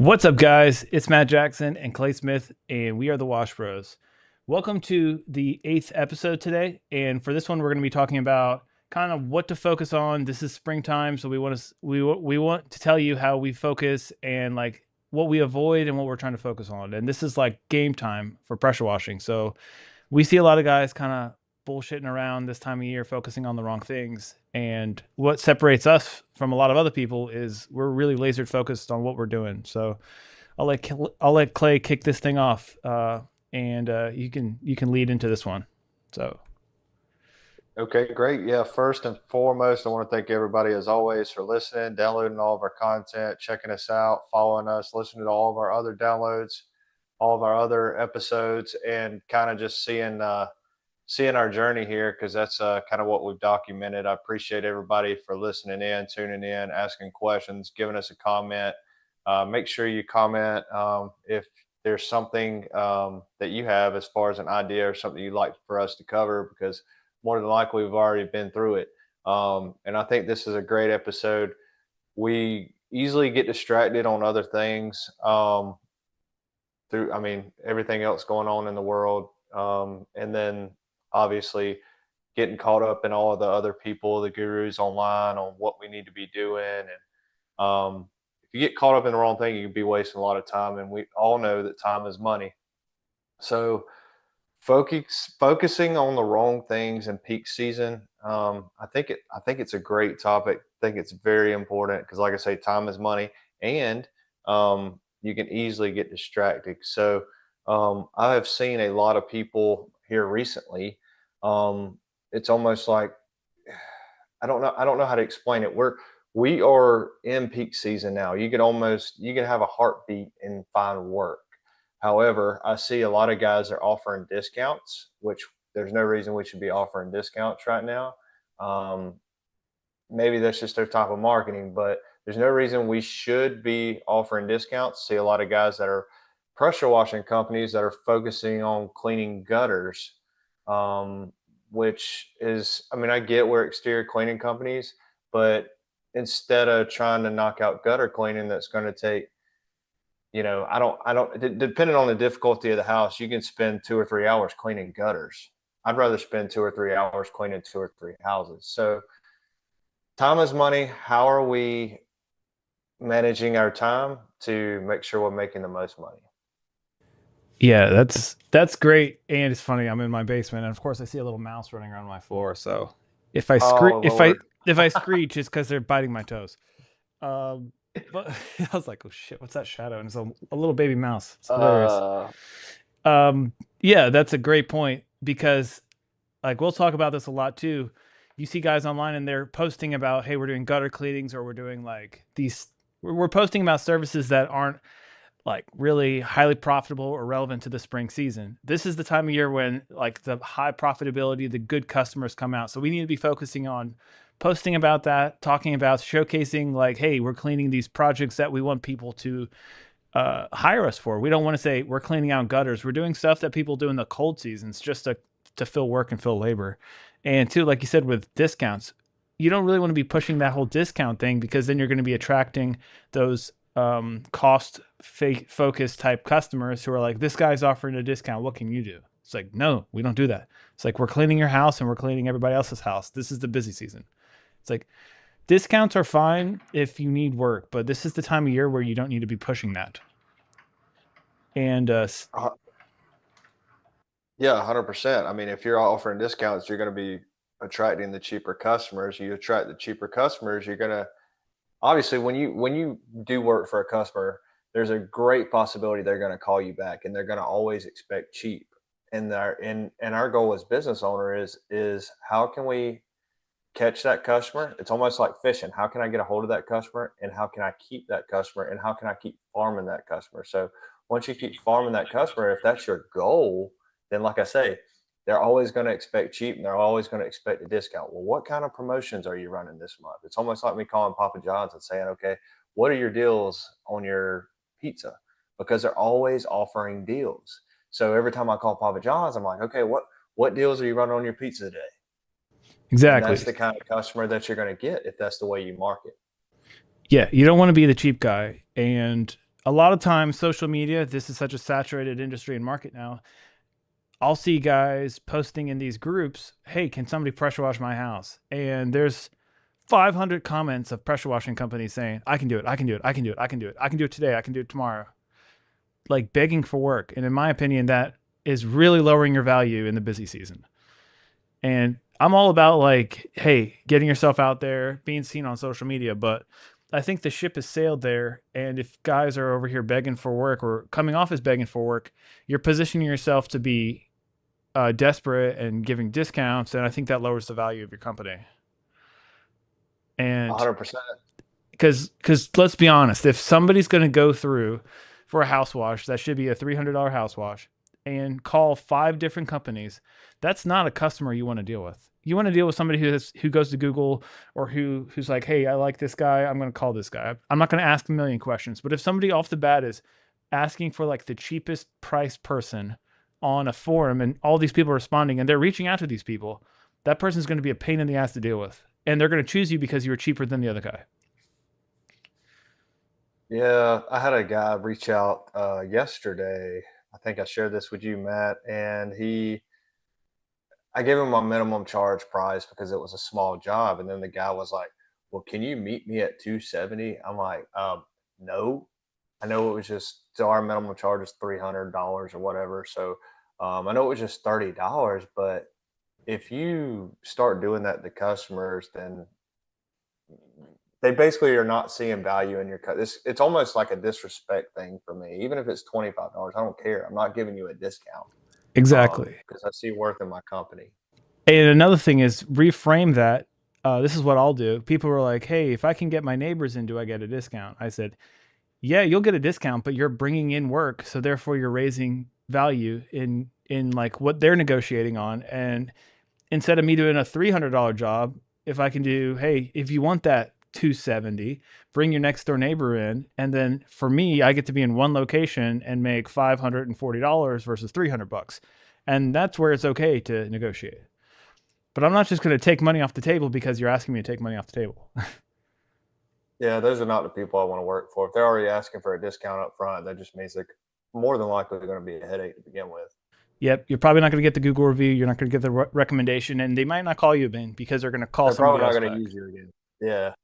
What's up, guys? It's Matt Jackson and Clay Smith, and we are the Wash Bros. Welcome to the eighth episode today, and for this one, we're going to be talking about kind of what to focus on. This is springtime, so we want to tell you how we focus and like what we avoid and what we're trying to focus on. And this is like game time for pressure washing. So we see a lot of guys kind of bullshitting around this time of year, focusing on the wrong things. And what separates us from a lot of other people is we're really laser focused on what we're doing. So I'll let Clay kick this thing off, and you can lead into this one. So Okay, great. Yeah, first and foremost, I want to thank everybody as always for listening, downloading all of our content, checking us out, following us, listening to all of our other downloads, all of our other episodes, and kind of just seeing our journey here because that's kind of what we've documented. I appreciate everybody for listening in, tuning in, asking questions, giving us a comment. Make sure you comment if there's something that you have as far as an idea or something you'd like for us to cover because more than likely we've already been through it. And I think this is a great episode. We easily get distracted on other things through, I mean, everything else going on in the world. And then obviously getting caught up in all of the other people, the gurus online on what we need to be doing. And if you get caught up in the wrong thing, you could be wasting a lot of time. And we all know that time is money. So focusing on the wrong things in peak season. I think it's a great topic. I think it's very important because, like I say, time is money, and you can easily get distracted. So I have seen a lot of people here recently. It's almost like I don't know how to explain it. We are in peak season now. You can have a heartbeat and find work. However, I see a lot of guys are offering discounts, which there's no reason we should be offering discounts right now. Um, Maybe that's just their type of marketing, but there's no reason we should be offering discounts. See a lot of guys that are pressure washing companies that are focusing on cleaning gutters, um, which is, I mean, I get we're exterior cleaning companies, but instead of trying to knock out gutter cleaning, that's going to take, depending on the difficulty of the house, you can spend 2 or 3 hours cleaning gutters. I'd rather spend 2 or 3 hours cleaning 2 or 3 houses. So time is money. How are we managing our time to make sure we're making the most money? yeah, that's great. And it's funny. I'm in my basement, and of course, I see a little mouse running around my floor. So if I screech, Oh Lord. if I screech, it's because they're biting my toes. Um, but I was like, oh shit, what's that shadow? And it's a little baby mouse. It's hilarious. uh Um, yeah, that's a great point because like we'll talk about this a lot too. You see guys online and they're posting about, hey, we're doing gutter cleanings or we're doing like these. We're posting about services that aren't like really highly profitable or relevant to the spring season. This is the time of year when like the high profitability, the good customers come out. So we need to be focusing on posting about that, talking about showcasing like, hey, we're cleaning these projects that we want people to hire us for. We don't want to say we're cleaning out gutters. We're doing stuff that people do in the cold seasons just to fill work and fill labor. And two, like you said, with discounts, you don't really want to be pushing that whole discount thing because then you're going to be attracting those cost focused type customers who are like, this guy's offering a discount. What can you do? It's like, no, we don't do that. It's like, we're cleaning your house and we're cleaning everybody else's house. This is the busy season. It's like, discounts are fine if you need work, but this is the time of year where you don't need to be pushing that. And uh, yeah, 100%. I mean, if you're offering discounts, you're going to be attracting the cheaper customers. You attract the cheaper customers, you're going to obviously when you do work for a customer, there's a great possibility they're going to call you back and they're going to always expect cheap. And our goal as business owner is how can we catch that customer? It's almost like fishing. How can I get a hold of that customer and how can I keep that customer and how can I keep farming that customer? So once you keep farming that customer, if that's your goal, then like I say, they're always going to expect cheap and they're always going to expect a discount. Well, what kind of promotions are you running this month? It's almost like me calling Papa John's and saying, okay, what are your deals on your pizza? Because they're always offering deals. So every time I call Papa John's, I'm like, okay, what deals are you running on your pizza today? And that's exactly. the kind of customer that you're going to get if that's the way you market. Yeah, you don't want to be the cheap guy. And a lot of times social media, this is such a saturated industry and market now. I'll see guys posting in these groups, hey, can somebody pressure wash my house? And there's 500 comments of pressure washing companies saying, I can do it, I can do it, I can do it, I can do it, I can do it today, I can do it tomorrow. Like begging for work. And in my opinion, that is really lowering your value in the busy season. And I'm all about like, hey, getting yourself out there, being seen on social media, but I think the ship has sailed there. And if guys are over here begging for work or coming off as begging for work, you're positioning yourself to be desperate and giving discounts, and I think that lowers the value of your company. And 100%. because let's be honest, if somebody's going to go through for a house wash that should be a $300 house wash and call 5 different companies, that's not a customer you want to deal with. You want to deal with somebody who goes to Google or who's like, hey, I like this guy, I'm going to call this guy. I'm not going to ask a million questions, but if somebody off the bat is asking for like the cheapest price person on a forum and all these people are responding and they're reaching out to these people, that person's going to be a pain in the ass to deal with, and they're going to choose you because you were cheaper than the other guy. Yeah, I had a guy reach out yesterday. I think I shared this with you, Matt, and I gave him my minimum charge price because it was a small job, and then the guy was like, "Well, can you meet me at 270?" I'm like, "No." I know it was just so our minimum charge is $300 or whatever. So I know it was just $30, but if you start doing that to customers, then they basically are not seeing value in your cut. It's almost like a disrespect thing for me. Even if it's $25, I don't care. I'm not giving you a discount Exactly. because I see worth in my company. And another thing is reframe that. This is what I'll do. People were like, hey, if I can get my neighbors in, do I get a discount? I said, yeah, you'll get a discount, but you're bringing in work. So therefore you're raising value in like what they're negotiating on. And instead of me doing a $300 job, if I can do, hey, if you want that 270, bring your next door neighbor in. And then for me, I get to be in one location and make $540 versus $300. And that's where it's okay to negotiate. But I'm not just going to take money off the table because you're asking me to take money off the table. Yeah, those are not the people I want to work for. If they're already asking for a discount up front, that just means they're more than likely going to be a headache to begin with. Yep, you're probably not going to get the Google review. You're not going to get the recommendation, and they might not call you in because they're going to call They're somebody probably not else going to back. use you again. Yeah.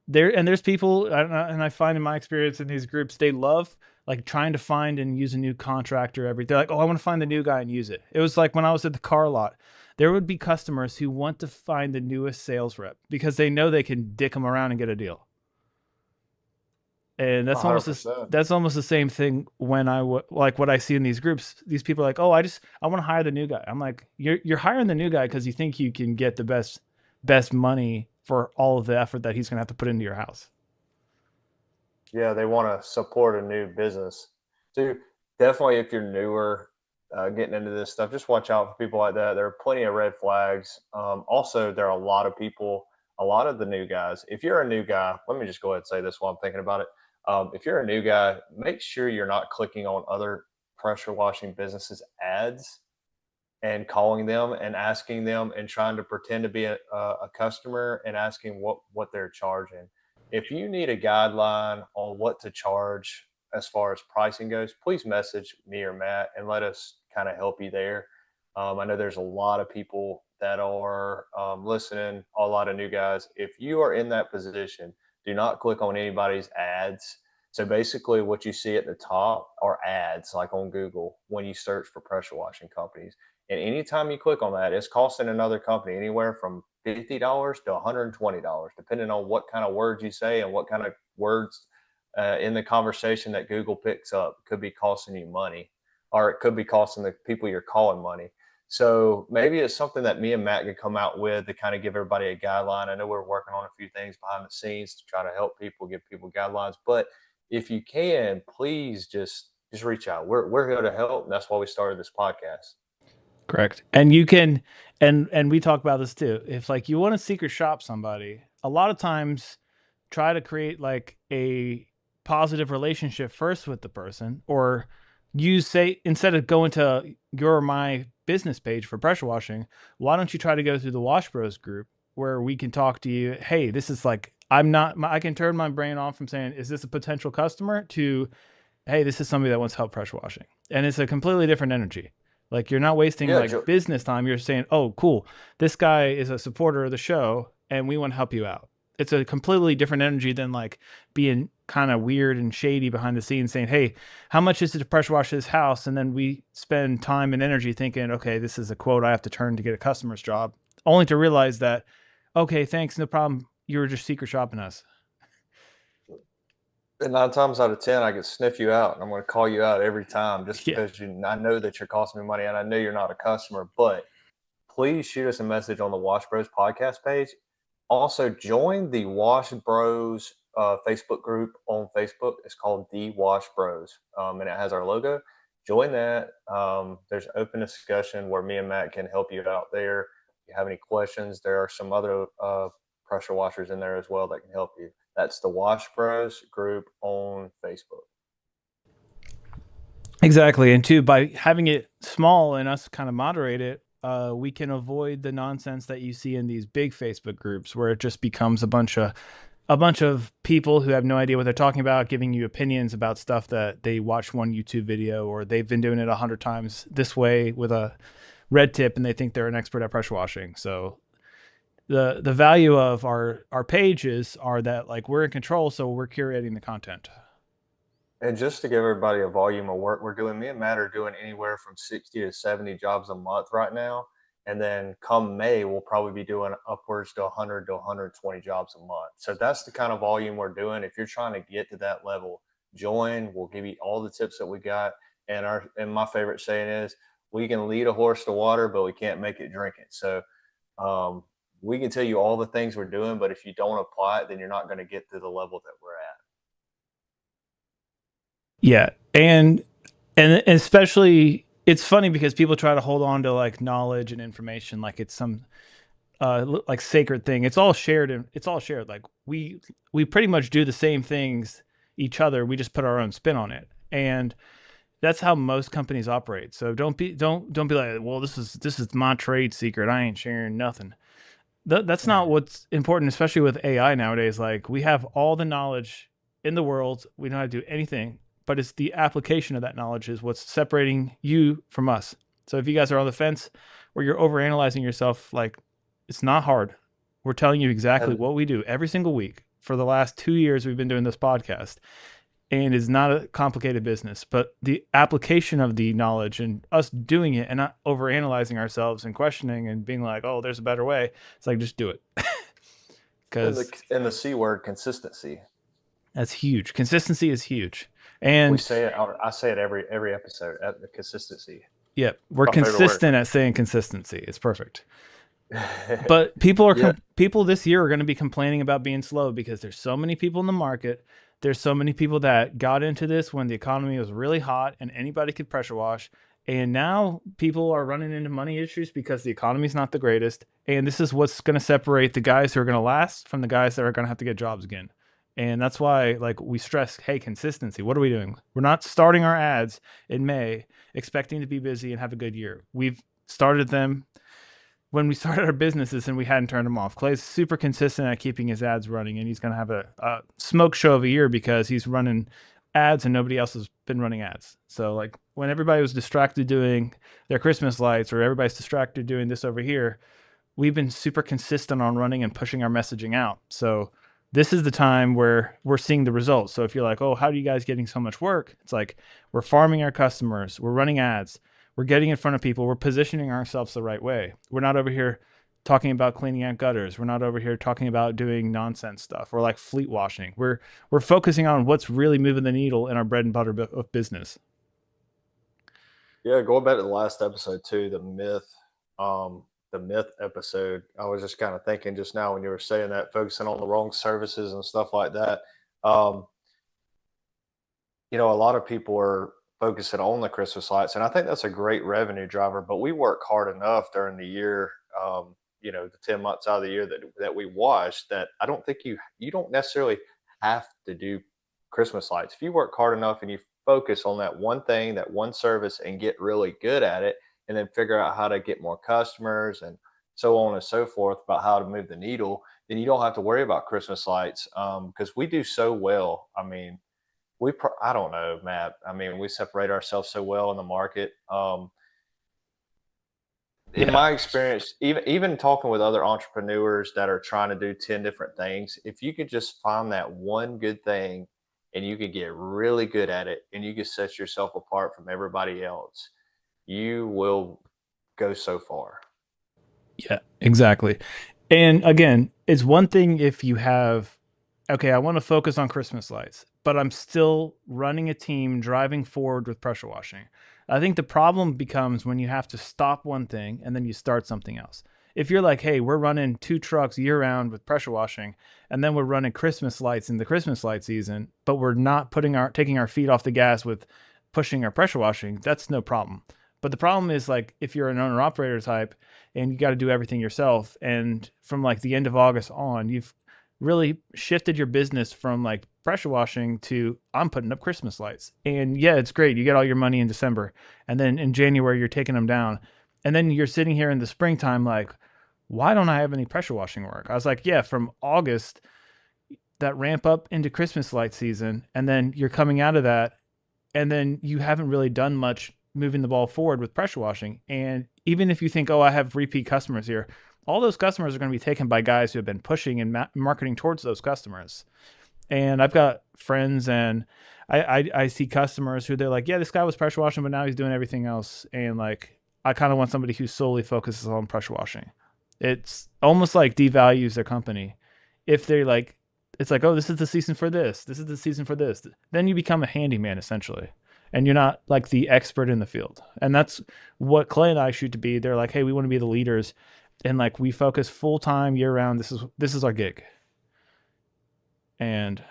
There's people, and I find in my experience in these groups, they love like trying to find and use a new contractor every. They're like, oh, I want to find the new guy and use it. It was like when I was at the car lot, there would be customers who want to find the newest sales rep because they know they can dick them around and get a deal. And 100%. that's almost the same thing when like what I see in these groups. These people are like, oh, I want to hire the new guy. I'm like, you're hiring the new guy because you think you can get the best money for all of the effort that he's going to have to put into your house. Yeah, they want to support a new business. So definitely, if you're newer, getting into this stuff, just watch out for people like that. There are plenty of red flags. Also, there are a lot of people, a lot of the new guys. If you're a new guy, let me just go ahead and say this while I'm thinking about it. If you're a new guy, make sure you're not clicking on other pressure washing businesses ads and calling them and asking them and trying to pretend to be a customer and asking what they're charging. If you need a guideline on what to charge as far as pricing goes, please message me or Matt and let us kind of help you there. I know there's a lot of people that are listening, a lot of new guys. If you are in that position, do not click on anybody's ads. So basically, what you see at the top are ads, like on Google, when you search for pressure washing companies. And anytime you click on that, it's costing another company anywhere from $50 to $120, depending on what kind of words you say and what kind of words in the conversation that Google picks up. Could be costing you money, or it could be costing the people you're calling money. So maybe it's something that me and Matt could come out with to kind of give everybody a guideline. I know we're working on a few things behind the scenes to try to help people, give people guidelines. But if you can, please just reach out. We're here to help, and that's why we started this podcast. Correct. And you can, and we talk about this too. If like you want to secret shop somebody, a lot of times try to create like a positive relationship first with the person, or use, say, instead of going to your or my business page for pressure washing, why don't you try to go through the Wash Bros group where we can talk to you? Hey, this is like I can turn my brain off from saying, is this a potential customer, to, hey, this is somebody that wants help pressure washing. And it's a completely different energy. Like, you're not wasting Yeah, like business time. You're saying, oh, cool, this guy is a supporter of the show and we want to help you out. It's a completely different energy than like being kind of weird and shady behind the scenes saying, hey, how much is it to pressure wash this house? And then we spend time and energy thinking, okay, this is a quote I have to turn to get a customer's job, only to realize that, okay, thanks, no problem. You were just secret shopping us. and 9 times out of 10, I can sniff you out, and I'm going to call you out every time just Yeah. because I know that you're costing me money, and I know you're not a customer. But please shoot us a message on the Wash Bros podcast page. Also, join the Wash Bros Facebook group on Facebook. It's called The Wash Bros, and it has our logo. Join that. There's open discussion where me and Matt can help you out there. If you have any questions, there are some other pressure washers in there as well that can help you. That's the Wash Bros group on Facebook. Exactly. And two, by having it small and us kind of moderate it, we can avoid the nonsense that you see in these big Facebook groups where it just becomes a bunch of people who have no idea what they're talking about, giving you opinions about stuff that they watched one YouTube video, or they've been doing it 100 times this way with a red tip and they think they're an expert at pressure washing. So the value of our pages are that, like, we're in control, so we're curating the content. And just to give everybody a volume of work we're doing, me and Matt are doing anywhere from 60 to 70 jobs a month right now. And then come May, we'll probably be doing upwards to 100 to 120 jobs a month. So that's the kind of volume we're doing. If you're trying to get to that level, join. We'll give you all the tips that we got. And my favorite saying is, we can lead a horse to water, but we can't make it drink it. So um, we can tell you all the things we're doing, but if you don't apply it, then you're not going to get to the level that we're at. Yeah. And especially, it's funny because people try to hold on to like knowledge and information like it's some like sacred thing. It's all shared, and it's all shared. Like, we pretty much do the same things each other. We just put our own spin on it. And that's how most companies operate. So don't be like, well, this is my trade secret. I ain't sharing nothing. That's not what's important, especially with AI nowadays. Like, we have all the knowledge in the world. We know how to do anything, but it's the application of that knowledge is what's separating you from us. So if you guys are on the fence or you're overanalyzing yourself, like, it's not hard. We're telling you exactly And what we do every single week. For the last 2 years, we've been doing this podcast, and it's not a complicated business, but the application of the knowledge and us doing it and not overanalyzing ourselves and questioning and being like, oh, there's a better way. It's like, just do it. and Because the C word, consistency. that's huge. Consistency is huge. We And say it. I say it every episode. At the consistency. yeah, we're My favorite word. consistent at saying consistency. It's perfect. But people are Yeah, people this year are going to be complaining about being slow because there's so many people in the market. There's so many people that got into this when the economy was really hot and anybody could pressure wash. And now people are running into money issues because the economy's not the greatest. And this is what's going to separate the guys who are going to last from the guys that are going to have to get jobs again. And that's why, like, we stress, hey, consistency. What are we doing? We're not starting our ads in May expecting to be busy and have a good year. We've started them when we started our businesses and we hadn't turned them off. Clay's super consistent at keeping his ads running, and he's going to have a smoke show of a year because he's running ads and nobody else has been running ads. So, like, when everybody was distracted doing their Christmas lights or everybody's distracted doing this over here, we've been super consistent on running and pushing our messaging out. So this is the time where we're seeing the results. So if you're like, oh, how are you guys getting so much work? It's like, we're farming our customers, we're running ads, we're getting in front of people, we're positioning ourselves the right way. We're not over here talking about cleaning out gutters. We're not over here talking about doing nonsense stuff. We're like fleet washing. We're focusing on what's really moving the needle in our bread and butter of business. yeah. Going back to the last episode too, the myth episode. I was just kind of thinking just now when you were saying that, focusing on the wrong services and stuff like that. Um, a lot of people are focusing on the Christmas lights, and I think that's a great revenue driver. But we work hard enough during the year, the 10 months out of the year that we wash. That I don't think you don't necessarily have to do Christmas lights if you work hard enough and you focus on that one thing, that one service, and get really good at it, and then figure out how to get more customers and so on and so forth about how to move the needle. then you don't have to worry about Christmas lights because we do so well. I mean, I don't know, Matt. I mean, we separate ourselves so well in the market. In Yeah. my experience, even talking with other entrepreneurs that are trying to do 10 different things, if you could just find that one good thing and you could get really good at it and you could set yourself apart from everybody else, you will go so far. Yeah, exactly. And again, it's one thing if you have, okay, I want to focus on Christmas lights, but I'm still running a team driving forward with pressure washing. I think the problem becomes when you have to stop one thing and then you start something else. If you're like, hey, we're running 2 trucks year round with pressure washing, and then we're running Christmas lights in the Christmas light season, but we're not taking our feet off the gas with pushing our pressure washing, that's no problem. But the problem is like if you're an owner operator type and you got to do everything yourself. And from like the end of August on, you've really shifted your business from like pressure washing to I'm putting up Christmas lights. And yeah, it's great. You get all your money in December. And then in January, you're taking them down. And then you're sitting here in the springtime, like, why don't I have any pressure washing work? I was like, yeah, from August, that ramp up into Christmas light season. And then you're coming out of that and then you haven't really done much moving the ball forward with pressure washing. And even if you think, oh, I have repeat customers here, all those customers are going to be taken by guys who have been pushing and marketing towards those customers. And I've got friends and I see customers who they're like, yeah, this guy was pressure washing, but now he's doing everything else. And like, I kind of want somebody who solely focuses on pressure washing. It's almost like devalues their company. If they're like, it's like, oh, this is the season for this. This is the season for this. Then you become a handyman essentially. And you're not like the expert in the field. And that's what Clay and I shoot to be. They're like, hey, we want to be the leaders. And like we focus full time year round. This is our gig. And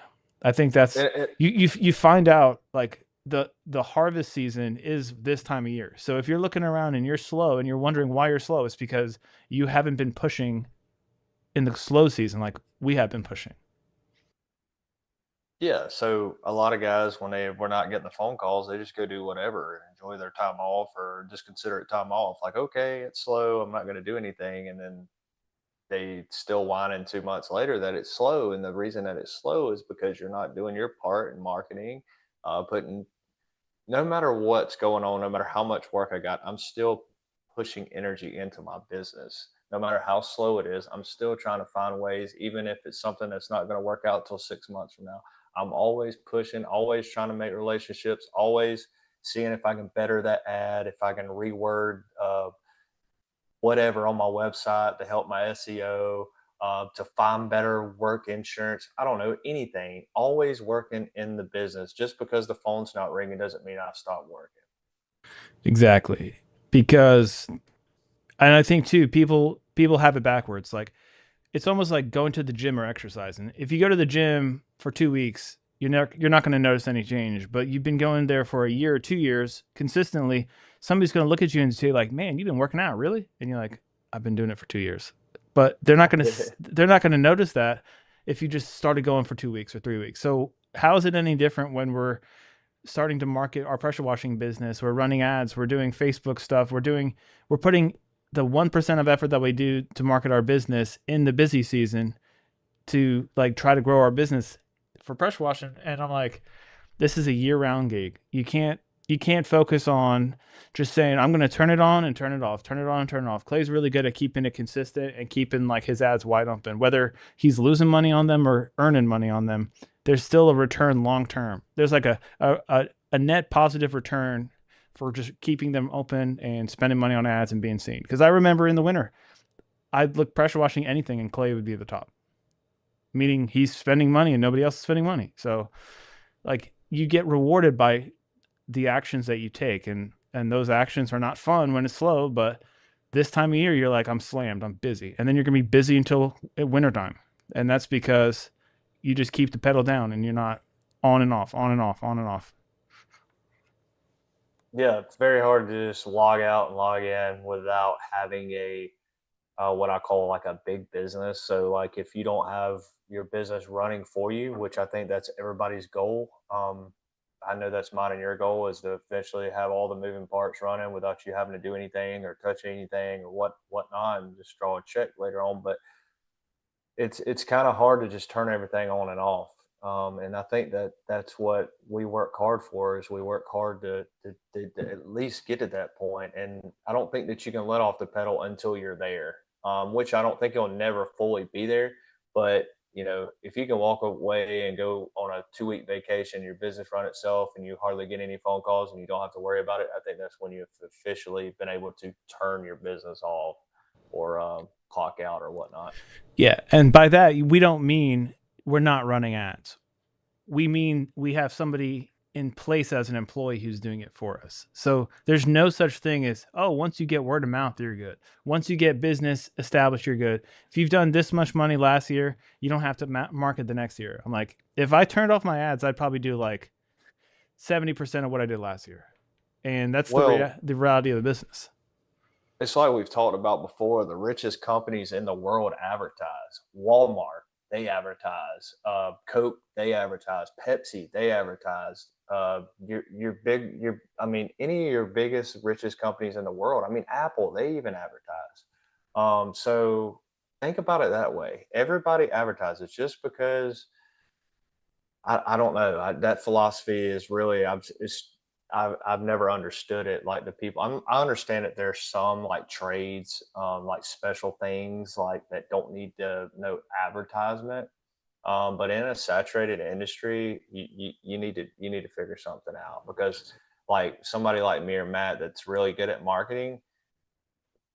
I think that's It, you find out like the harvest season is this time of year. So if you're looking around and you're slow and you're wondering why you're slow, it's because you haven't been pushing in the slow season like we have been pushing. yeah, so a lot of guys, when they were not getting the phone calls, they just go do whatever and enjoy their time off or just consider it time off. Like, okay, it's slow. I'm not going to do anything. And then they still whining 2 months later that it's slow. And the reason that it's slow is because you're not doing your part in marketing, putting no matter what's going on, no matter how much work I got, I'm still pushing energy into my business. No matter how slow it is, I'm still trying to find ways, even if it's something that's not going to work out till 6 months from now. I'm always pushing, always trying to make relationships, always seeing if I can better that ad, if I can reword whatever on my website to help my SEO, to find better work insurance. I don't know, anything. Always working in the business. Just because the phone's not ringing doesn't mean I stopped working. Exactly. Because and I think too people have it backwards. Like it's almost like going to the gym or exercising. If you go to the gym for 2 weeks, you're not going to notice any change. But you've been going there for a year or 2 years consistently. Somebody's going to look at you and say like, "Man, you've been working out, really?" And you're like, "I've been doing it for 2 years." But they're not going to notice that if you just started going for 2 weeks or 3 weeks. So how is it any different when we're starting to market our pressure washing business? We're running ads. We're doing Facebook stuff. We're putting the 1% of effort that we do to market our business in the busy season to like try to grow our business for pressure washing. And I'm like, this is a year round gig. You can't focus on just saying I'm going to turn it on and turn it off, turn it on and turn it off. Clay's really good at keeping it consistent and keeping like his ads wide open. Whether he's losing money on them or earning money on them, there's still a return long term. There's like a net positive return for just keeping them open and spending money on ads and being seen. Because I remember in the winter, I'd look pressure washing anything and Clay would be at the top, meaning he's spending money and nobody else is spending money. So like you get rewarded by the actions that you take, and those actions are not fun when it's slow, but this time of year you're like, I'm slammed, I'm busy, and then you're gonna be busy until wintertime. And that's because you just keep the pedal down and you're not on and off, on and off, on and off. Yeah, it's very hard to just log out and log in without having a what I call like a big business. So like if you don't have your business running for you, which I think that's everybody's goal. I know that's mine and your goal is to eventually have all the moving parts running without you having to do anything or touch anything or whatnot and just draw a check later on. But it's kind of hard to just turn everything on and off. And I think that that's what we work hard for is we work hard to at least get to that point. And I don't think that you can let off the pedal until you're there, which I don't think you'll never fully be there. But you know, if you can walk away and go on a 2 week vacation, your business run itself, and you hardly get any phone calls, and you don't have to worry about it, I think that's when you've officially been able to turn your business off or clock out or whatnot. Yeah, and by that we don't mean we're not running ads. We mean we have somebody in place as an employee who's doing it for us. So there's no such thing as, oh, once you get word of mouth, you're good. Once you get business established, you're good. If you've done this much money last year, you don't have to market the next year. I'm like, if I turned off my ads, I'd probably do like 70% of what I did last year. And that's Well, the reality of the business. it's like we've talked about before. The richest companies in the world advertise. Walmart, they advertise. Coke, they advertise. Pepsi, they advertise. Your big, your I mean, any of your biggest, richest companies in the world. I mean, Apple, they even advertise. So think about it that way. Everybody advertises just because I don't know. That philosophy is really I've never understood it. Like the people, I understand that there's some like trades, like special things like that don't need to no advertisement. But in a saturated industry, you need to figure something out because like somebody like me or Matt that's really good at marketing,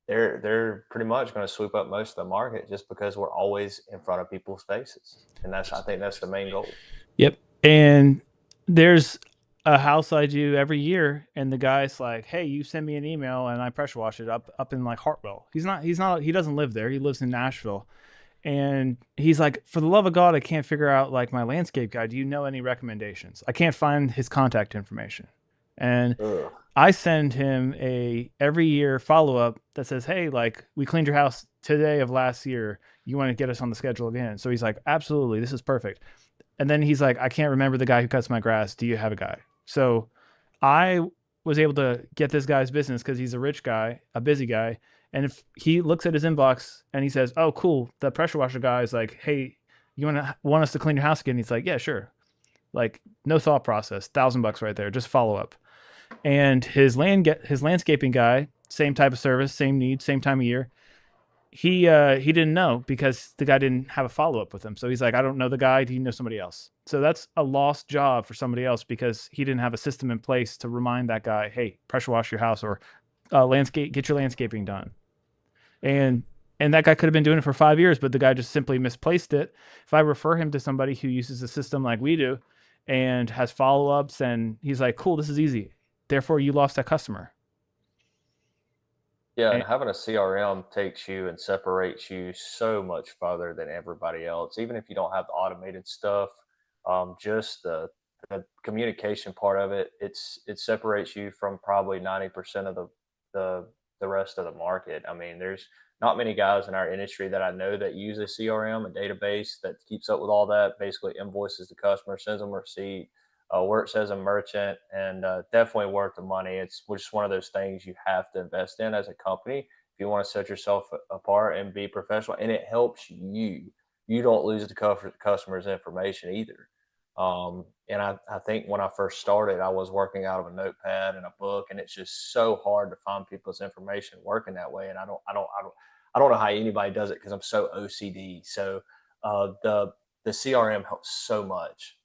they're pretty much going to sweep up most of the market just because we're always in front of people's faces, and that's I think that's the main goal. Yep. And there's a house I do every year, and the guy's like, "Hey, you send me an email, and I pressure wash it up in like Hartwell." He doesn't live there. He lives in Nashville, and he's like, "For the love of God, I can't figure out like my landscape guy. Do you know any recommendations? I can't find his contact information." And Ugh. I send him a every year follow up that says, "Hey, like we cleaned your house today of last year. You want to get us on the schedule again?" So he's like, "Absolutely, this is perfect." And then he's like, "I can't remember the guy who cuts my grass. Do you have a guy?" So I was able to get this guy's business because he's a rich guy, a busy guy. And if he looks at his inbox and he says, "Oh, cool," the pressure washer guy is like, "Hey, you want us to clean your house again?" He's like, "Yeah, sure." Like no thought process, $1,000 right there, just follow up. And his landscaping guy, same type of service, same needs, same time of year. He didn't know because the guy didn't have a follow up with him. So he's like, "I don't know the guy. Do you know somebody else?" So that's a lost job for somebody else because he didn't have a system in place to remind that guy, "Hey, pressure wash your house or get your landscaping done." And and that guy could have been doing it for 5 years, but the guy just simply misplaced it. If I refer him to somebody who uses a system like we do and has follow ups, and he's like, "Cool, this is easy." Therefore, you lost that customer. Yeah, and And having a CRM takes you and separates you so much farther than everybody else. Even if you don't have the automated stuff, just the communication part of it, it separates you from probably 90% of the the rest of the market. I mean, there's not many guys in our industry that I know that use a CRM, a database that keeps up with all that, basically invoices the customer, sends them a receipt, where it says a merchant, and definitely worth the money. It's just one of those things you have to invest in as a company if you want to set yourself apart and be professional, and it helps you. You don't lose the customer's information either. And I think when I first started, I was working out of a notepad and a book, and it's just so hard to find people's information working that way. And I don't know how anybody does it because I'm so OCD. So the CRM helps so much.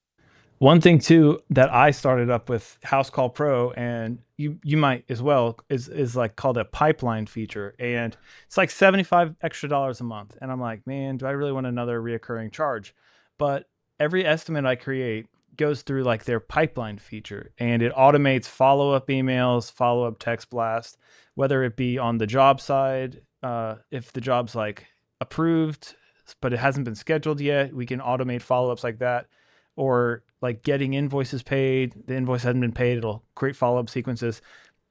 one thing too that I started up with House Call Pro, and you might as well, is like called a pipeline feature, and it's like $75 extra a month. And I'm like, man, do I really want another reoccurring charge? But every estimate I create goes through like their pipeline feature, and it automates follow up emails, follow up text blast, whether it be on the job side, if the job's like approved but it hasn't been scheduled yet, we can automate follow ups like that, or like getting invoices paid. The invoice hasn't been paid. It'll create follow up sequences,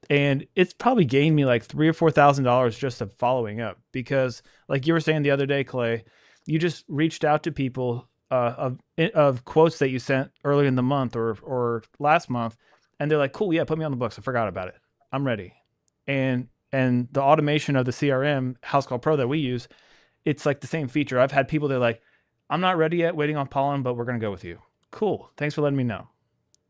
and it's probably gained me like $3,000 or $4,000 just of following up because, like you were saying the other day, Clay, you just reached out to people of quotes that you sent earlier in the month or last month, and they're like, "Cool, yeah, put me on the books. I forgot about it. I'm ready." And the automation of the CRM House Call Pro that we use, it's like the same feature. I've had people that are like, I'm not ready yet, waiting on pollen, but we're gonna go with you. Cool. Thanks for letting me know.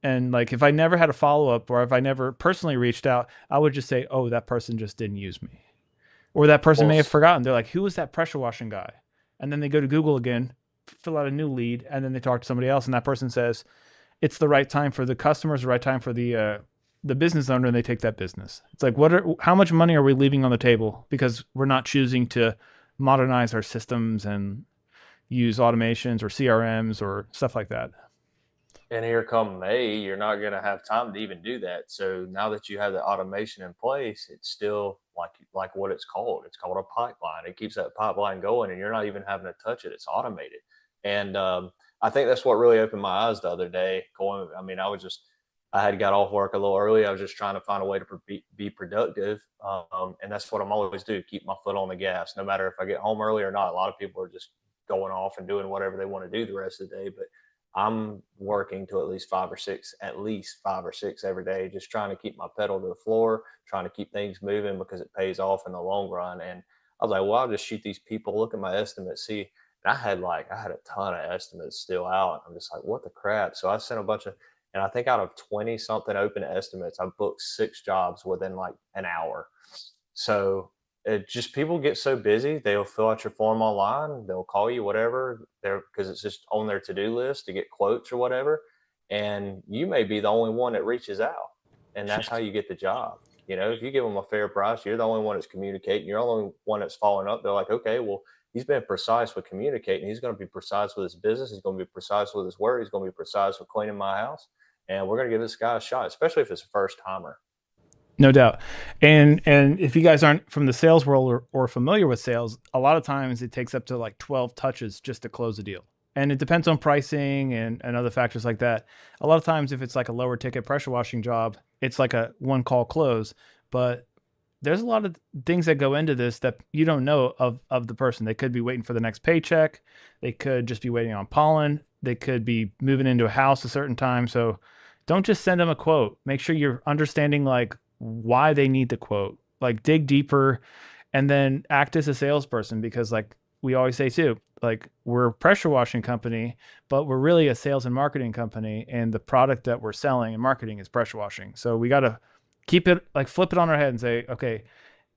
And like if I never had a follow up or if I never personally reached out, I would just say, oh, that person just didn't use me. Or that person Well, may have forgotten. They're like, who was that pressure washing guy? And then they go to Google again, fill out a new lead, and then they talk to somebody else, and that person says it's the right time for the customers, the right time for the business owner, and they take that business. It's like, how much money are we leaving on the table because we're not choosing to modernize our systems and use automations or CRMs or stuff like that. and here come May, you're not going to have time to even do that. So now that you have the automation in place, it's still like what it's called. It's called a pipeline. It keeps that pipeline going, and you're not even having to touch it. It's automated, and I think that's what really opened my eyes the other day. Going, I mean, I had got off work a little early. I was just trying to find a way to be productive, and that's what I'm always do. Keep my foot on the gas, no matter if I get home early or not. A lot of people are just going off and doing whatever they want to do the rest of the day, but I'm working to at least 5 or 6 every day, just trying to keep my pedal to the floor, trying to keep things moving because it pays off in the long run. And I was like, well, I'll just shoot these people, look at my estimates, see. And I had a ton of estimates still out. I'm just like, what the crap? So I sent a bunch of, and I think out of 20 something open estimates, I booked 6 jobs within like an hour. So it just people get so busy, they'll fill out your form online, they'll call you, whatever, they're because it's just on their to-do list to get quotes or whatever. And you may be the only one that reaches out. And that's how you get the job. If you give them a fair price, you're the only one that's communicating, you're the only one that's following up. They're like, okay, well, he's been precise with communicating. He's going to be precise with his business. He's going to be precise with his work. He's going to be precise with cleaning my house. And we're going to give this guy a shot, especially if it's a first timer. No doubt. And if you guys aren't from the sales world or familiar with sales, a lot of times it takes up to like 12 touches just to close a deal. And it depends on pricing and other factors like that. A lot of times if it's like a lower ticket pressure washing job, it's like a one call close. But there's a lot of things that go into this that you don't know of the person. They could be waiting for the next paycheck. They could just be waiting on pollen. They could be moving into a house a certain time. So don't just send them a quote. Make sure you're understanding like why they need the quote. Like dig deeper and then act as a salesperson because like we always say too, like we're a pressure washing company, but we're really a sales and marketing company and the product that we're selling and marketing is pressure washing. So we got to keep it like flip it on our head and say, okay,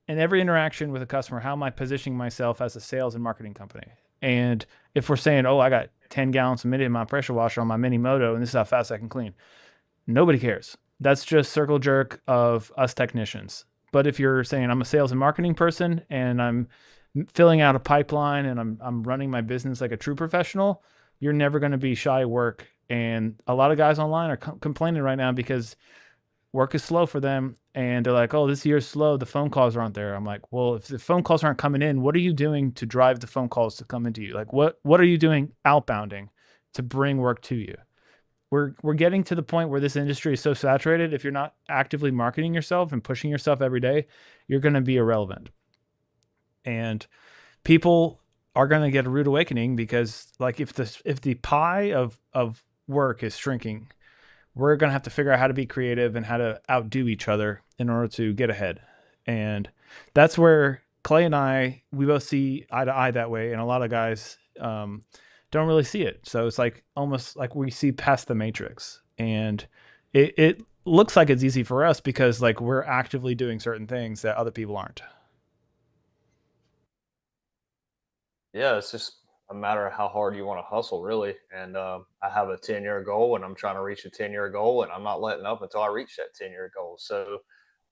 in every interaction with a customer, how am I positioning myself as a sales and marketing company? And if we're saying, oh, I got 10 gallons a minute in my pressure washer on my mini moto and this is how fast I can clean, nobody cares. That's just circle jerk of us technicians. But if you're saying I'm a sales and marketing person and I'm filling out a pipeline and I'm running my business like a true professional, you're never going to be shy of work. And a lot of guys online are complaining right now because work is slow for them and they're like, oh, this year's slow, the phone calls aren't there. I'm like, well, if the phone calls aren't coming in, what are you doing to drive the phone calls to come into you? Like what are you doing outbounding to bring work to you? We're getting to the point where this industry is so saturated. If you're not actively marketing yourself and pushing yourself every day, you're going to be irrelevant. And people are going to get a rude awakening because like if the pie of work is shrinking, we're going to have to figure out how to be creative and how to outdo each other in order to get ahead. And that's where Clay and we both see eye to eye that way. And a lot of guys don't really see it. So it's like almost like we see past the matrix. And it looks like it's easy for us because like we're actively doing certain things that other people aren't. Yeah, it's just a matter of how hard you want to hustle, really. And I have a 10-year goal, and I'm trying to reach a 10-year goal, and I'm not letting up until I reach that 10-year goal. So,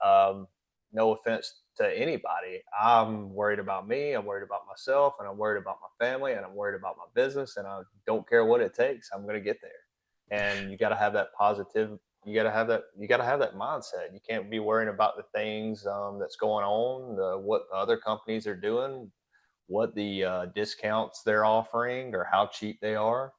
um, no offense to anybody, I'm worried about me, I'm worried about myself, and I'm worried about my family, and I'm worried about my business, and I don't care what it takes. I'm going to get there. And you got to have that positive. You got to have that. You got to have that mindset. You can't be worrying about the things that's going on, what the other companies are doing, what the discounts they're offering or how cheap they are.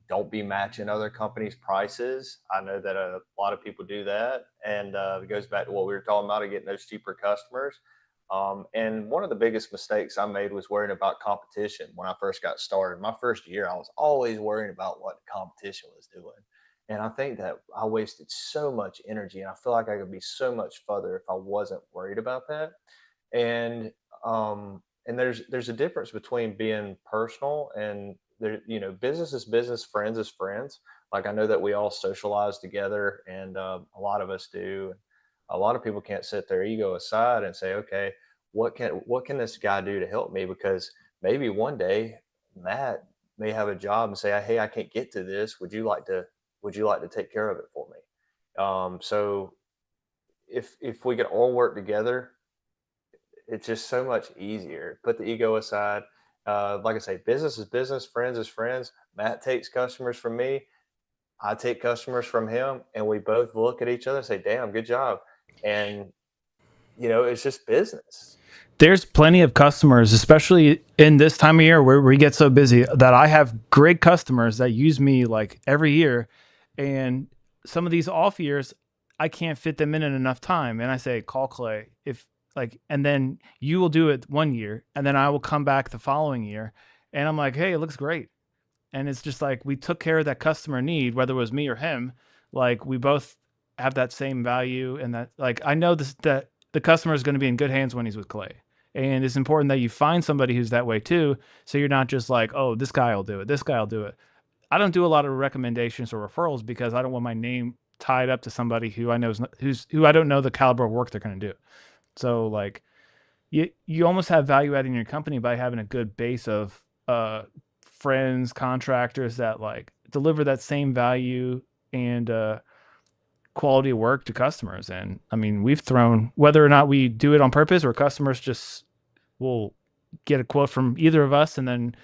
Don't be matching other companies' prices. I know that a lot of people do that, and it goes back to what we were talking about of getting those cheaper customers. And one of the biggest mistakes I made was worrying about competition when I first got started. My first year, I was always worrying about what the competition was doing. And I think that I wasted so much energy, and I feel like I could be so much further if I wasn't worried about that. And and there's a difference between being personal and there, business is business, friends is friends. Like I know that we all socialize together, and a lot of us do. A lot of people can't set their ego aside and say, okay, what can this guy do to help me? Because maybe one day Matt may have a job and say, hey, I can't get to this. Would you like to take care of it for me? So if we could all work together, it's just so much easier. Put the ego aside. Like I say, business is business, friends is friends. Matt takes customers from me. I take customers from him, and we both look at each other and say, "Damn, good job." And it's just business. There's plenty of customers, especially in this time of year where we get so busy, that I have great customers that use me like every year. And some of these off years, I can't fit them in enough time. And I say, call Clay. If like, and then you will do it one year, and then I will come back the following year. And I'm like, hey, it looks great. And it's just like we took care of that customer need, whether it was me or him. Like we both have that same value, and that like I know this that the customer is going to be in good hands when he's with Clay. And it's important that you find somebody who's that way too, so you're not just like, oh, this guy will do it, this guy will do it. I don't do a lot of recommendations or referrals because I don't want my name tied up to somebody who I know who I don't know the caliber of work they're going to do. So like you almost have value adding your company by having a good base of friends, contractors that like deliver that same value and quality of work to customers. And I mean, we've thrown, whether or not we do it on purpose or customers just will get a quote from either of us and then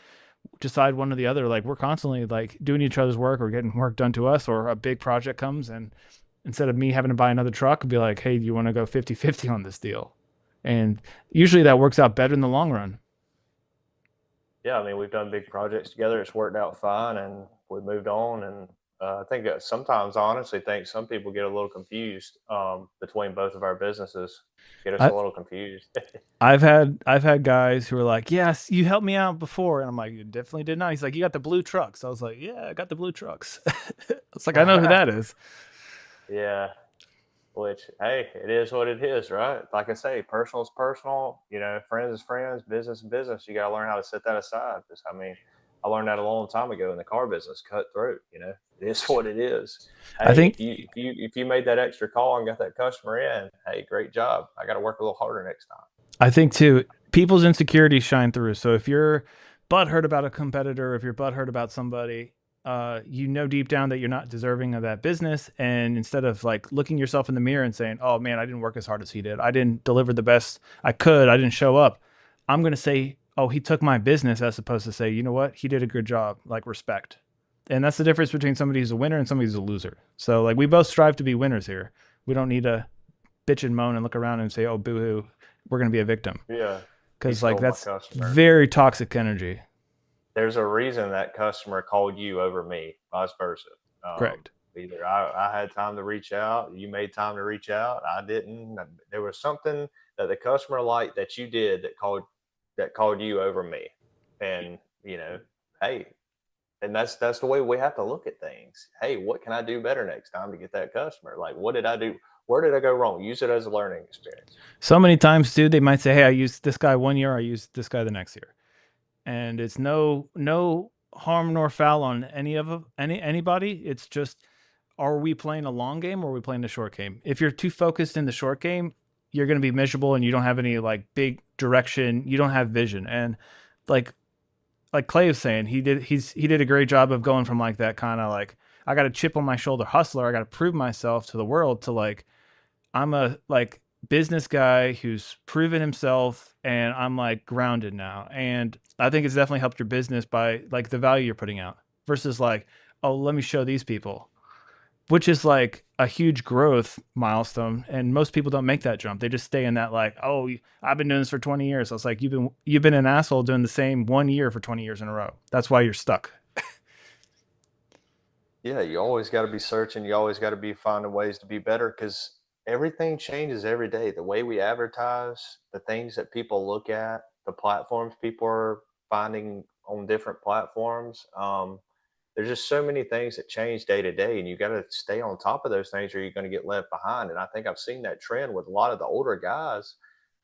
decide one or the other. Like we're constantly like doing each other's work or getting work done to us, or a big project comes and instead of me having to buy another truck, be like, hey, do you want to go 50-50 on this deal? And usually that works out better in the long run. Yeah, I mean, we've done big projects together. It's worked out fine, and we moved on. And I think that sometimes, I honestly think some people get a little confused between both of our businesses. Get us I, a little confused. I've had guys who are like, yes, you helped me out before, and I'm like, you definitely did not. He's like, you got the blue trucks. I was like, yeah, I got the blue trucks. It's like I know who that is. Yeah, which hey, it is what it is, right? Like I say, personal is personal. Friends is friends, business is business. You got to learn how to set that aside. Because I mean, I learned that a long time ago in the car business. Cutthroat. It is what it is. I Hey, think if you made that extra call and got that customer in, hey, great job. I got to work a little harder next time. I think too, people's insecurities shine through. So if you're butthurt about a competitor, if you're butthurt about somebody, you know deep down that you're not deserving of that business. And instead of like looking yourself in the mirror and saying, "Oh man, I didn't work as hard as he did. I didn't deliver the best I could. I didn't show up," I'm gonna say, "Oh, he took my business," as opposed to say, "You know what? He did a good job." Like respect. And that's the difference between somebody who's a winner and somebody who's a loser. So like we both strive to be winners here. We don't need to bitch and moan and look around and say, "Oh, boo hoo, we're gonna be a victim," Yeah, he because like stole my that's customer. very toxic energy. There's a reason that customer called you over me, vice versa. Correct. Either I had time to reach out, you made time to reach out, I didn't. There was something that the customer liked that you did that called you over me, and hey, and that's the way we have to look at things. Hey, what can I do better next time to get that customer? Like, what did I do? Where did I go wrong? Use it as a learning experience. So many times, dude, they might say, "Hey, I used this guy one year. I used this guy the next year," and it's no harm nor foul on anybody. It's just, are we playing a long game or are we playing the short game? If you're too focused in the short game, you're going to be miserable and you don't have any like big direction. You don't have vision. And like Clay was saying, he did a great job of going from like that kind of like, I got a chip on my shoulder hustler. I got to prove myself to the world, to like, I'm a like business guy who's proven himself and I'm like grounded now. And I think it's definitely helped your business by like the value you're putting out versus like, oh, let me show these people, which is like a huge growth milestone. And most people don't make that jump. They just stay in that like, oh, I've been doing this for 20 years. So it's like you've been an asshole doing the same one year for 20 years in a row. That's why you're stuck. Yeah, you always got to be searching. You always got to be finding ways to be better because everything changes every day. The way we advertise, the things that people look at, the platforms people are finding on different platforms. There's just so many things that change day to day, and you got to stay on top of those things, or you're going to get left behind. And I think I've seen that trend with a lot of the older guys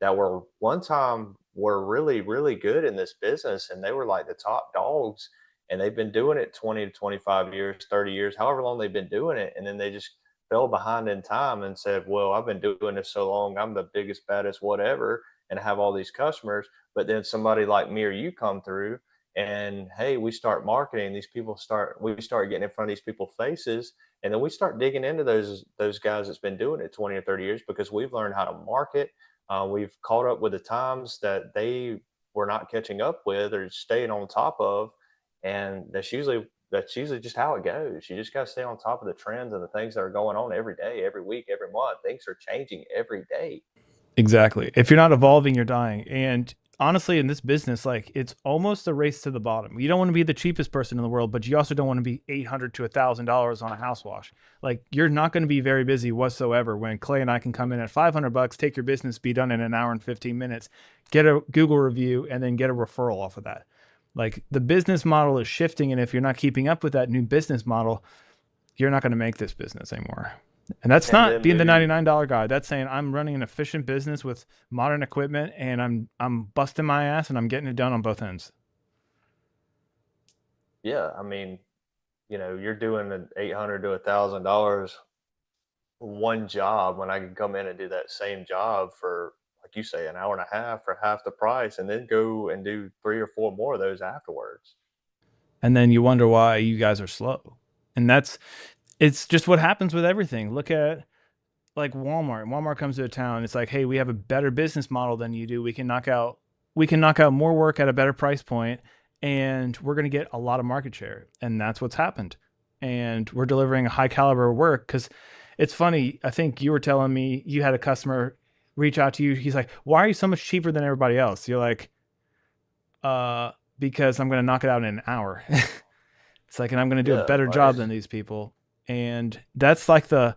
that were one time were really, really good in this business, and they were like the top dogs, and they've been doing it 20 to 25 years, 30 years, however long they've been doing it. And then they just fell behind in time and said, well, I've been doing this so long, I'm the biggest, baddest, whatever, and have all these customers. But then somebody like me or you come through, and hey, we start marketing, we start getting in front of these people's faces, and then we start digging into those guys that's been doing it 20 or 30 years, because we've learned how to market. We've caught up with the times that they were not catching up with or staying on top of, and that's usually just how it goes. You just got to stay on top of the trends and the things that are going on every day, every week, every month. Things are changing every day. Exactly. If you're not evolving, you're dying. And honestly, in this business, like it's almost a race to the bottom. You don't want to be the cheapest person in the world, but you also don't want to be $800 to $1,000 on a house wash. Like you're not going to be very busy whatsoever when Clay and I can come in at $500, take your business, be done in an hour and 15 minutes, get a Google review, and then get a referral off of that. Like the business model is shifting, and if you're not keeping up with that new business model, you're not going to make this business anymore. And that's And not then being the move. $99 guy. That's saying I'm running an efficient business with modern equipment and I'm busting my ass and I'm getting it done on both ends. Yeah, I mean, you're doing an $800 to $1,000 one job when I can come in and do that same job for, like you say, an hour and a half for half the price, and then go and do three or four more of those afterwards. And then you wonder why you guys are slow. And that's it's just what happens with everything. Look at like Walmart. Walmart comes to a town. It's like, hey, we have a better business model than you do. We can knock out more work at a better price point, and we're going to get a lot of market share. And that's what's happened. And we're delivering a high caliber work because it's funny. I think you were telling me you had a customer reach out to you. He's like, "Why are you so much cheaper than everybody else?" You're like, "Uh, because I'm going to knock it out in an hour." It's like, and I'm going to do a Yeah, better like job than these people. And that's the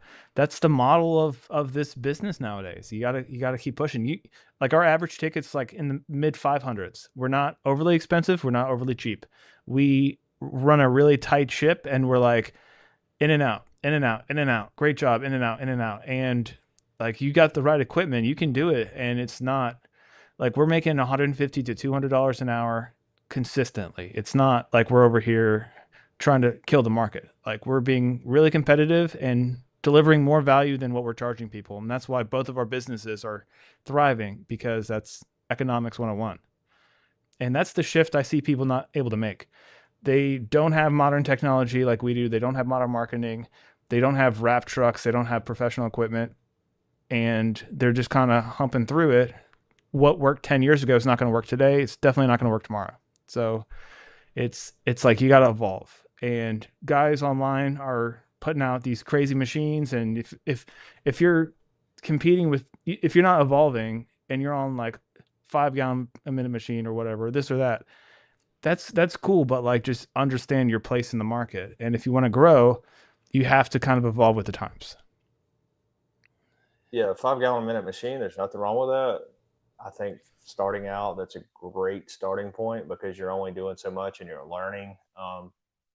model of this business nowadays. You gotta keep pushing. You like our average ticket's like in the mid 500s. We're not overly expensive. We're not overly cheap. We run a really tight ship, and we're like in and out, in and out, in and out. Great job, in and out, in and out. And like you got the right equipment, you can do it. And it's not like we're making 150 to $200 an hour consistently. It's not like we're over here trying to kill the market. Like we're being really competitive and delivering more value than what we're charging people. And that's why both of our businesses are thriving, because that's economics 101. And that's the shift I see people not able to make. They don't have modern technology like we do. They don't have modern marketing. They don't have wrap trucks. They don't have professional equipment. And they're just kind of humping through it. What worked 10 years ago is not going to work today. It's definitely not going to work tomorrow. So it's like you got to evolve. And guys online are putting out these crazy machines, and if you're competing with, if you're not evolving and you're on like 5 gallon a minute machine or whatever, this or that, that's cool, but like just understand your place in the market. And if you want to grow, you have to kind of evolve with the times. yeah, 5 gallon a minute machine. There's nothing wrong with that. I think starting out, that's a great starting point because you're only doing so much and you're learning.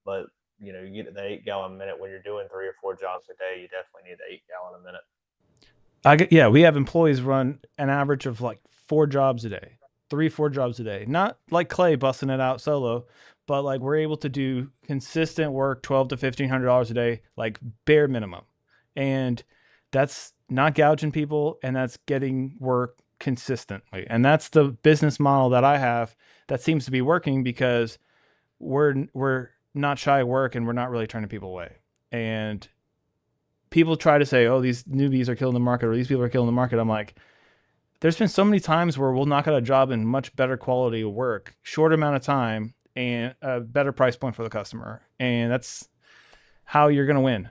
But you get to the 8 gallon a minute when you're doing three or four jobs a day. You definitely need the 8 gallon a minute. Yeah, we have employees run an average of like 4 jobs a day, 3, 4 jobs a day. Not like Clay busting it out solo, but like we're able to do consistent work, 12 to $1,500 a day, like bare minimum. And that's not gouging people, and that's getting work consistently. And that's the business model that I have that seems to be working, because we're not shy of work, and we're not really turning people away. And people try to say, "Oh, these newbies are killing the market," or "These people are killing the market." I'm like, there's been so many times where we'll knock out a job in much better quality of work, short amount of time, and a better price point for the customer. And that's how you're going to win.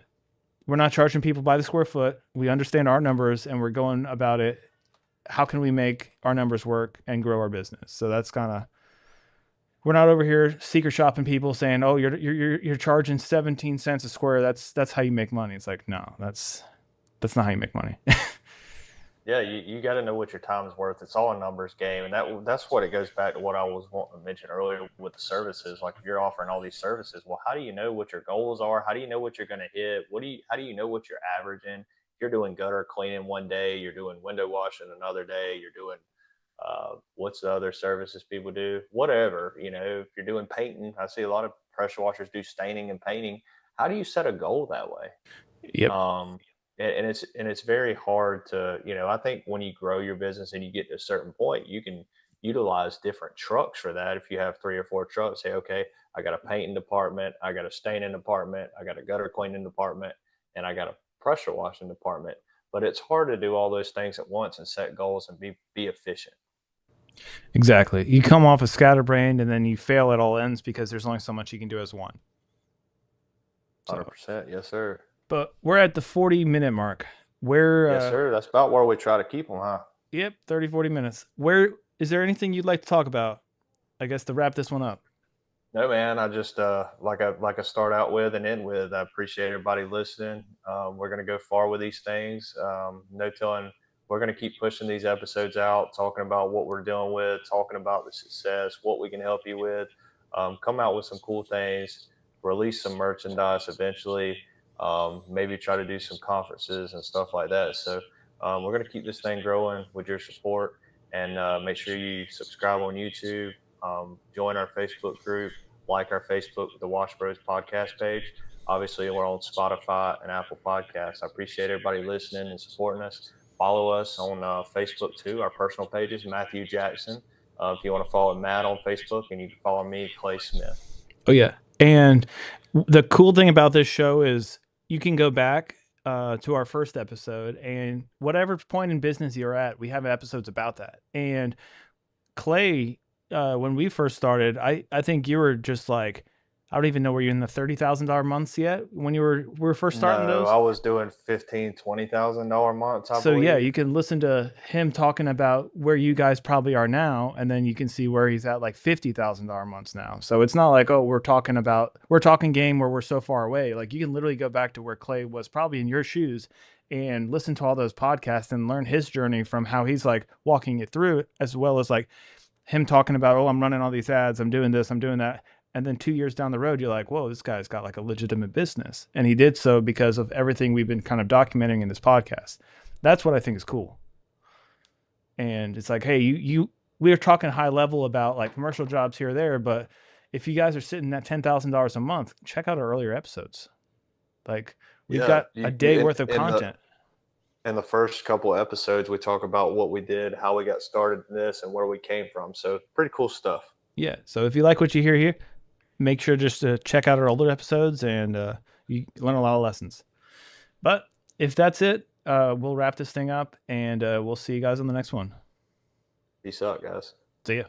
We're not charging people by the square foot. We understand our numbers, and we're going about it. How can we make our numbers work and grow our business? So that's kind of, we're not over here secret shopping people saying, "Oh, you're charging 17 cents a square. That's how you make money." It's like, no, that's not how you make money. Yeah, you got to know what your time's worth. It's all a numbers game, and that's what it goes back to what I was wanting to mention earlier with the services. Like if you're offering all these services, well, how do you know what your goals are? How do you know what you're going to hit? How do you know what you're averaging? You're doing gutter cleaning one day, you're doing window washing another day, you're doing What's the other services people do? Whatever, if you're doing painting, I see a lot of pressure washers do staining and painting. How do you set a goal that way? Yep. And it's very hard to, I think when you grow your business and you get to a certain point, you can utilize different trucks for that. If you have 3 or 4 trucks, say, okay, I got a painting department, I got a staining department, I got a gutter cleaning department, and I got a pressure washing department. But it's hard to do all those things at once and set goals and be efficient. Exactly. You come off a scatterbrained and then you fail at all ends because there's only so much you can do as one. So, 100%. Yes, sir. but we're at the 40-minute mark. We're, Yes, sir. That's about where we try to keep them, huh? yep, 30, 40 minutes. Where is there anything you'd like to talk about? I guess to wrap this one up. No, man. I just like I start out with and end with. I appreciate everybody listening. We're gonna go far with these things. No telling. We're gonna keep pushing these episodes out, talking about what we're dealing with, talking about the success, what we can help you with. Come out with some cool things. Release some merchandise eventually. Maybe try to do some conferences and stuff like that. So we're gonna keep this thing growing with your support, and make sure you subscribe on YouTube. Join our Facebook group, like our Facebook, the Wash Bros podcast page. Obviously, we're on Spotify and Apple Podcasts. I appreciate everybody listening and supporting us. Follow us on Facebook too. Our personal pages, Matthew Jackson. If you want to follow Matt on Facebook, and you can follow me, Clay Smith. Oh yeah. And the cool thing about this show is you can go back to our first episode, and whatever point in business you're at, we have episodes about that. And Clay, when we first started, I think you were just like, I don't even know, were you in the $30,000 months yet when we were first starting No, those? I was doing 15, $20,000 months, I So yeah, believe. you can listen to him talking about where you guys probably are now, and then you can see where he's at, like $50,000 months now. So it's not like, oh, we're talking game where we're so far away. Like, you can literally go back to where Clay was probably in your shoes and listen to all those podcasts and learn his journey from how he's like walking it through, as well as like him talking about, oh, I'm running all these ads, I'm doing this, I'm doing that. And then 2 years down the road, you're like, whoa, this guy's got like a legitimate business. And he did so because of everything we've been kind of documenting in this podcast. That's what I think is cool. And it's like, hey, we're talking high level about like commercial jobs here or there, but if you guys are sitting at $10,000 a month, check out our earlier episodes. Like, we've Yeah, got a day in worth of in the content. in the first couple episodes, we talk about what we did, how we got started in this, and where we came from. So pretty cool stuff. Yeah. So if you like what you hear here, make sure just to check out our older episodes, and you learn a lot of lessons. But if that's it, we'll wrap this thing up, and we'll see you guys on the next one. Peace out, guys. See ya.